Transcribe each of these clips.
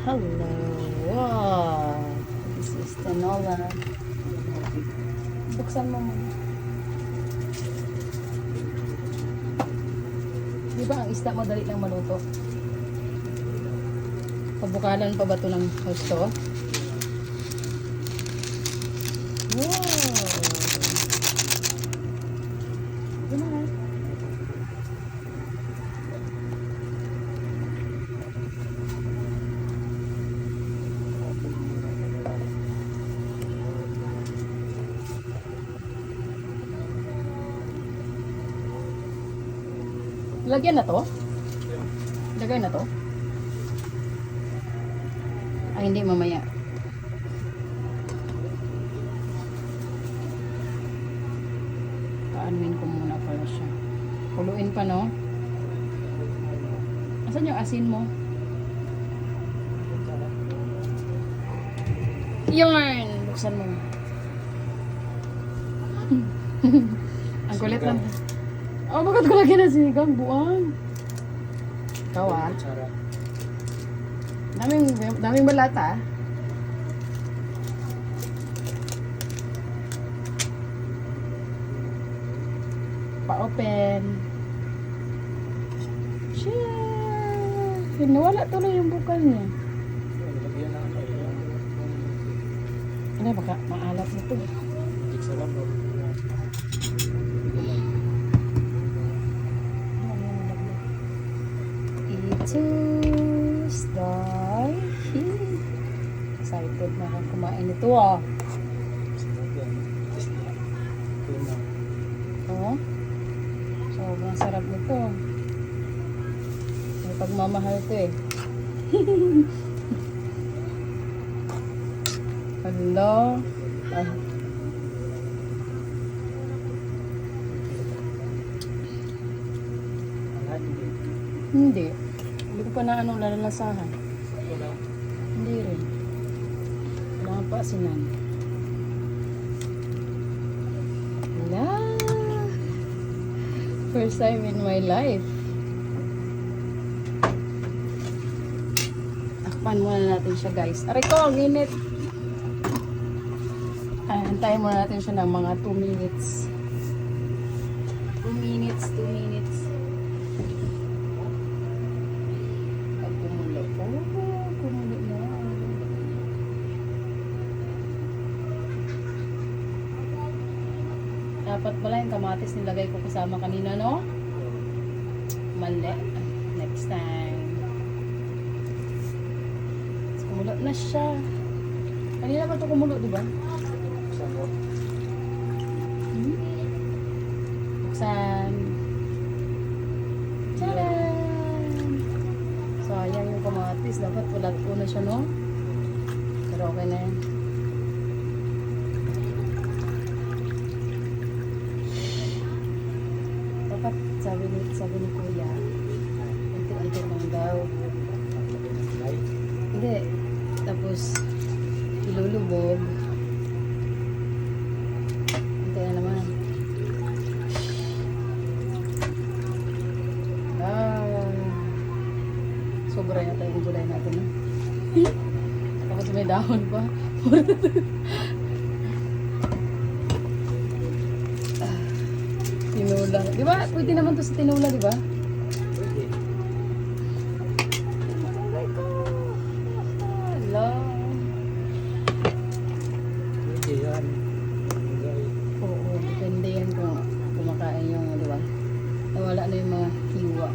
Hello. Wow. This is tinola. Buksan mo muna. Di ba ang isda madali lang maluto? Pabukalan pa ba ito ng husto? Wow. Ito na. Lagyan na to? Lagay na to? Ay, hindi mamaya. Paanuin ko muna pala siya. Kuluin pa, no? Asan yung asin mo? Yarn! Buksan mo. Ang kulit lang. Oh, bakit ko lagyan na sinigang? Buang. Ikaw ah. Daming balata. Pa-open. Shit. Nawala tuloy yung bukal niya. Ano, baka maalat na ito. Tuesday. Excited na akong kumain ito ah. Oh, sobrang sarap nito. May pagmamahal ito eh. Hello. Ah. Hindi. Hindi ko pa na lalalasahan. Hindi rin. Kailangan pa asinan. Wala. First time in my life. Takpan muna natin siya, guys. Aray ko, ang init. Antayin muna natin siya ng mga 2 minutes. 2 minutes, 2 minutes. Dapat pala yung kamatis nilagay ko kasama kanina, no? Mali. Next time. Kumulo na siya. Kanina pa ito kumulo, di ba? Buksan. Tcharan! Sayang yung kamatis. Dapat ulat ko na siya, no? Pero okay na yan. Dapat sabi ni Kuya, unti-unti lang daw. Hindi. Tapos, ilulubog. Unti na naman. Sobra yata yung gulay natin, no? Tapos may dahon pa. Tinola. Di ba? Pwede naman to sa tinola, di ba? Pwede. Hello. Pwede yan. Oo, depende yan kung kumakain yung, di ba? Nawala na yung mga hiwa.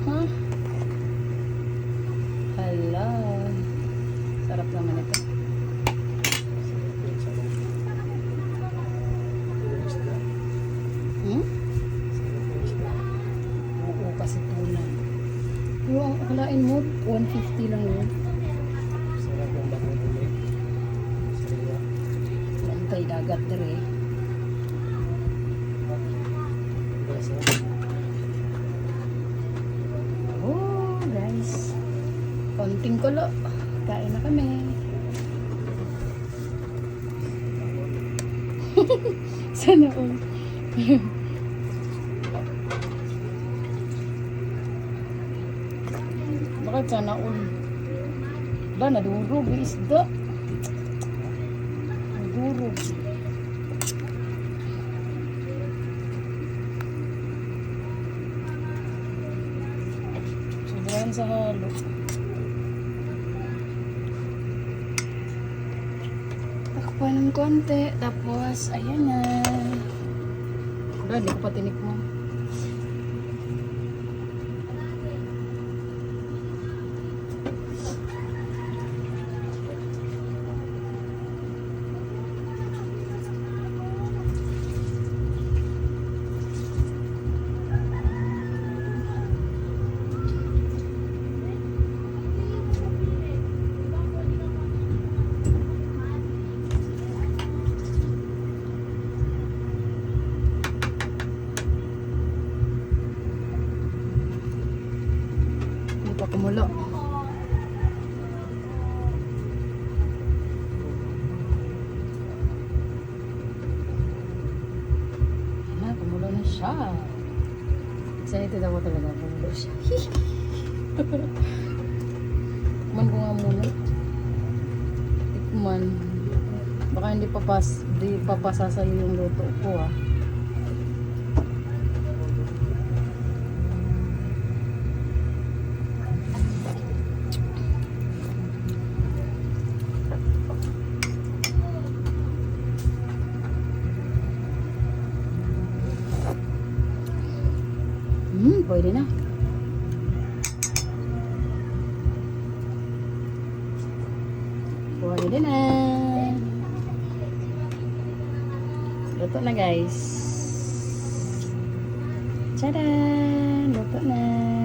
Huh? Hala. Sarap naman ito. Hmm? Oo, kasi tuna. Yung akalain mo, 150 lang yun. Sarap yung bagong ulit. Sariwa. Kay dagat dire. Oh, guys. Konting kulo. Kain na kami. Sana all. Bakit sana all? Ba, nadurog yung isda. Nadurog. Sobrahan sa halo. Takpan ng konti. Tapos, ayan na. Wala, hindi ko pa tinikman. Hindi pa kumulo. Ayan na, kumulo na siya. Excited ako talaga. Kumulo siya. Tikman ko nga muna. Tikman. Baka hindi papasa sa'yo yung luto ko ah. Pwede na. Pwede na. Luto na guys. Tada! Luto na.